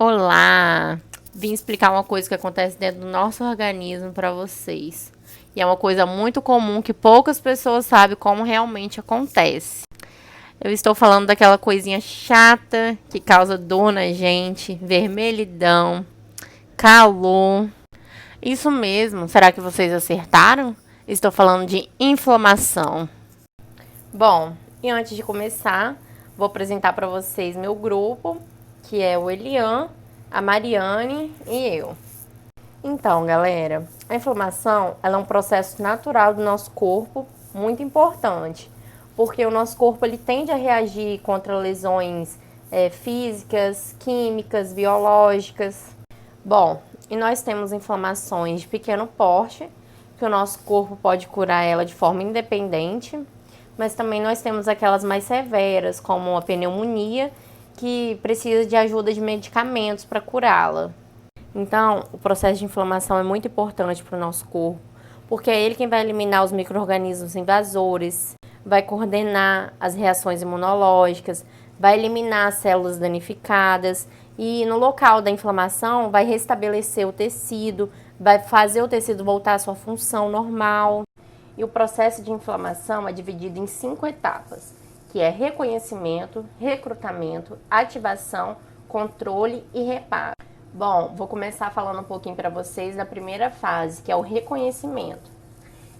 Olá! Vim explicar uma coisa que acontece dentro do nosso organismo para vocês. E é uma coisa muito comum que poucas pessoas sabem como realmente acontece. Eu estou falando daquela coisinha chata que causa dor na gente, vermelhidão, calor. Isso mesmo, será que vocês acertaram? Estou falando de inflamação. Bom, e antes de começar, vou apresentar para vocês meu grupo, que é o Elian, a Mariane e eu. Então, galera, a inflamação ela é um processo natural do nosso corpo, muito importante, porque o nosso corpo ele tende a reagir contra lesões físicas, químicas, biológicas. Bom, e nós temos inflamações de pequeno porte, que o nosso corpo pode curar ela de forma independente, mas também nós temos aquelas mais severas, como a pneumonia, que precisa de ajuda de medicamentos para curá-la. Então, o processo de inflamação é muito importante para o nosso corpo, porque é ele quem vai eliminar os micro-organismos invasores, vai coordenar as reações imunológicas, vai eliminar as células danificadas e no local da inflamação vai restabelecer o tecido, vai fazer o tecido voltar à sua função normal. E o processo de inflamação é dividido em 5 etapas, que é reconhecimento, recrutamento, ativação, controle e reparo. Bom, vou começar falando um pouquinho para vocês da primeira fase, que é o reconhecimento.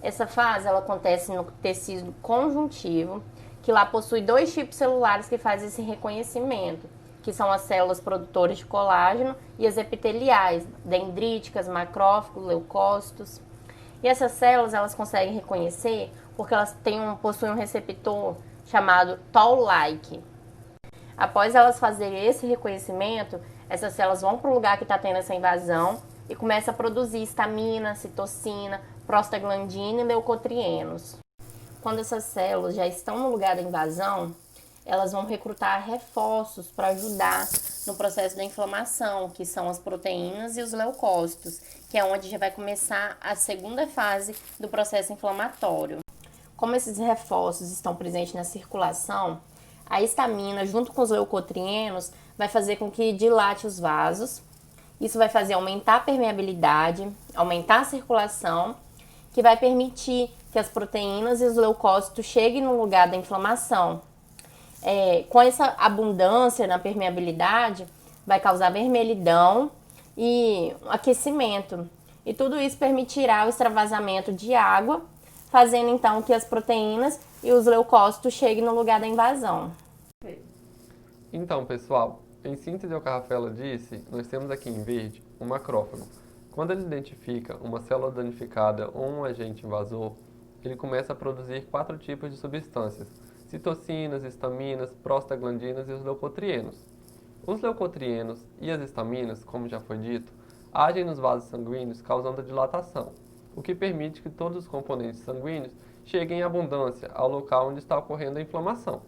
Essa fase ela acontece no tecido conjuntivo, que lá possui 2 tipos celulares que fazem esse reconhecimento, que são as células produtoras de colágeno e as epiteliais, dendríticas, macrófagos, leucócitos. E essas células elas conseguem reconhecer porque elas possuem um receptor chamado Toll-like. Após elas fazerem esse reconhecimento, essas células vão para o lugar que está tendo essa invasão e começam a produzir histamina, citocina, prostaglandina e leucotrienos. Quando essas células já estão no lugar da invasão, elas vão recrutar reforços para ajudar no processo da inflamação, que são as proteínas e os leucócitos, que é onde já vai começar a segunda fase do processo inflamatório. Como esses reforços estão presentes na circulação, a histamina, junto com os leucotrienos, vai fazer com que dilate os vasos. Isso vai fazer aumentar a permeabilidade, aumentar a circulação, que vai permitir que as proteínas e os leucócitos cheguem no lugar da inflamação. Com essa abundância na permeabilidade, vai causar vermelhidão e aquecimento. E tudo isso permitirá o extravasamento de água, fazendo então que as proteínas e os leucócitos cheguem no lugar da invasão. Então, pessoal, em síntese ao que a Rafaela disse, nós temos aqui em verde um macrófago. Quando ele identifica uma célula danificada ou um agente invasor, ele começa a produzir 4 tipos de substâncias: citocinas, histaminas, prostaglandinas e os leucotrienos. Os leucotrienos e as histaminas, como já foi dito, agem nos vasos sanguíneos causando dilatação, o que permite que todos os componentes sanguíneos cheguem em abundância ao local onde está ocorrendo a inflamação.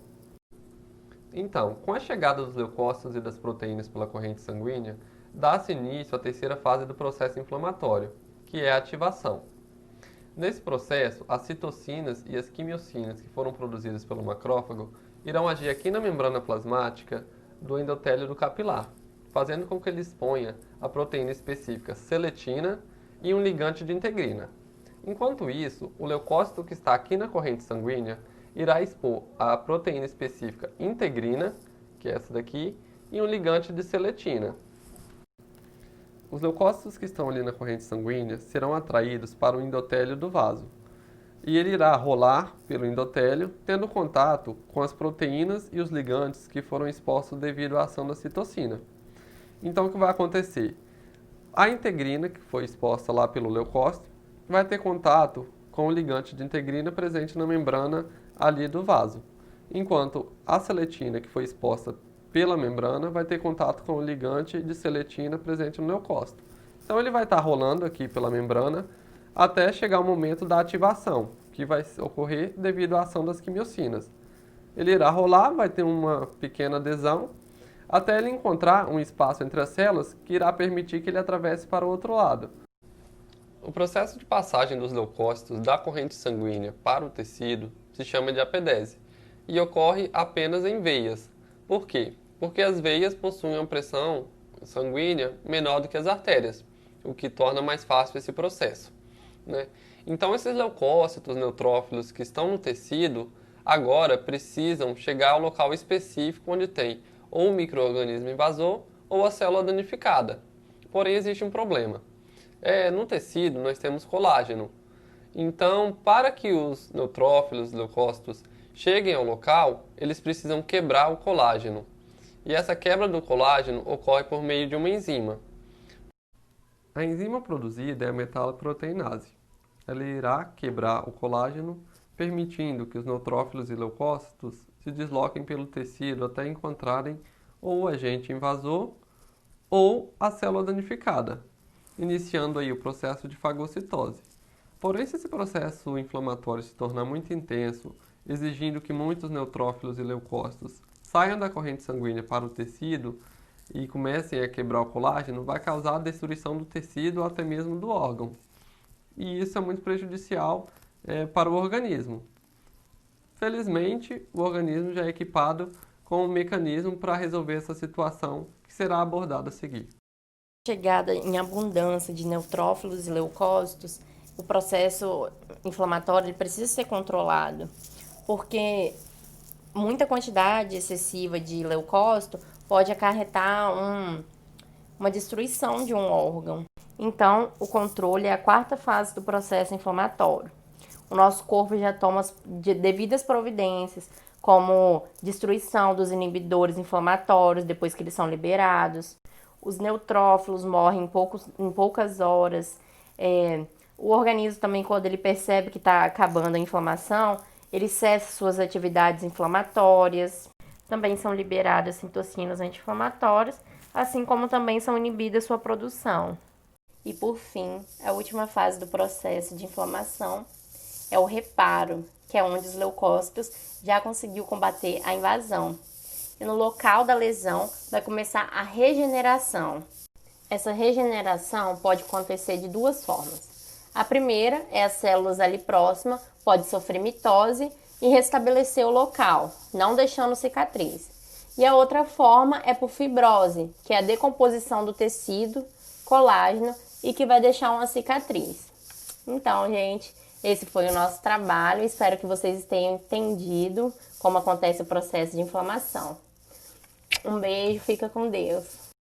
Então, com a chegada dos leucócitos e das proteínas pela corrente sanguínea, dá-se início à terceira fase do processo inflamatório, que é a ativação. Nesse processo, as citocinas e as quimiocinas que foram produzidas pelo macrófago irão agir aqui na membrana plasmática do endotélio do capilar, fazendo com que ele exponha a proteína específica seletina e um ligante de integrina. Enquanto isso, o leucócito que está aqui na corrente sanguínea irá expor a proteína específica integrina, que é essa daqui, e um ligante de seletina. Os leucócitos que estão ali na corrente sanguínea serão atraídos para o endotélio do vaso, e ele irá rolar pelo endotélio, tendo contato com as proteínas e os ligantes que foram expostos devido à ação da citocina. Então, o que vai acontecer? A integrina, que foi exposta lá pelo leucócito, vai ter contato com o ligante de integrina presente na membrana ali do vaso, enquanto a seletina, que foi exposta pela membrana, vai ter contato com o ligante de seletina presente no leucócito. Então ele vai estar rolando aqui pela membrana até chegar o momento da ativação, que vai ocorrer devido à ação das quimiocinas. Ele irá rolar, vai ter uma pequena adesão, até ele encontrar um espaço entre as células que irá permitir que ele atravesse para o outro lado. O processo de passagem dos leucócitos da corrente sanguínea para o tecido se chama de apedese e ocorre apenas em veias. Por quê? Porque as veias possuem uma pressão sanguínea menor do que as artérias, o que torna mais fácil esse processo, né? Então, esses leucócitos, neutrófilos que estão no tecido, agora precisam chegar ao local específico onde tem ou o micro-organismo invasor ou a célula danificada. Porém, existe um problema. No tecido, nós temos colágeno. Então, para que os neutrófilos, leucócitos, cheguem ao local, eles precisam quebrar o colágeno. E essa quebra do colágeno ocorre por meio de uma enzima. A enzima produzida é a metaloproteinase. Ela irá quebrar o colágeno, permitindo que os neutrófilos e leucócitos se desloquem pelo tecido até encontrarem ou o agente invasor ou a célula danificada, iniciando aí o processo de fagocitose. Porém, se esse processo inflamatório se tornar muito intenso, exigindo que muitos neutrófilos e leucócitos saiam da corrente sanguínea para o tecido e comecem a quebrar o colágeno, vai causar a destruição do tecido ou até mesmo do órgão. E isso é muito prejudicial para o organismo. Felizmente, o organismo já é equipado com um mecanismo para resolver essa situação que será abordada a seguir. Chegada em abundância de neutrófilos e leucócitos, o processo inflamatório ele precisa ser controlado, porque muita quantidade excessiva de leucócito pode acarretar uma destruição de um órgão. Então, o controle é a quarta fase do processo inflamatório. O nosso corpo já toma as devidas providências, como destruição dos inibidores inflamatórios depois que eles são liberados. Os neutrófilos morrem em poucas horas. O organismo também, quando ele percebe que está acabando a inflamação, ele cessa suas atividades inflamatórias. Também são liberadas citocinas anti-inflamatórias, assim como também são inibidas sua produção. E por fim, a última fase do processo de inflamação é o reparo, que é onde os leucócitos já conseguiu combater a invasão. E no local da lesão vai começar a regeneração. Essa regeneração pode acontecer de duas formas. A primeira é as células ali próximas pode sofrer mitose e restabelecer o local, não deixando cicatriz. E a outra forma é por fibrose, que é a decomposição do tecido, colágeno, e que vai deixar uma cicatriz. Então, gente, esse foi o nosso trabalho. Espero que vocês tenham entendido como acontece o processo de inflamação. Um beijo, fica com Deus.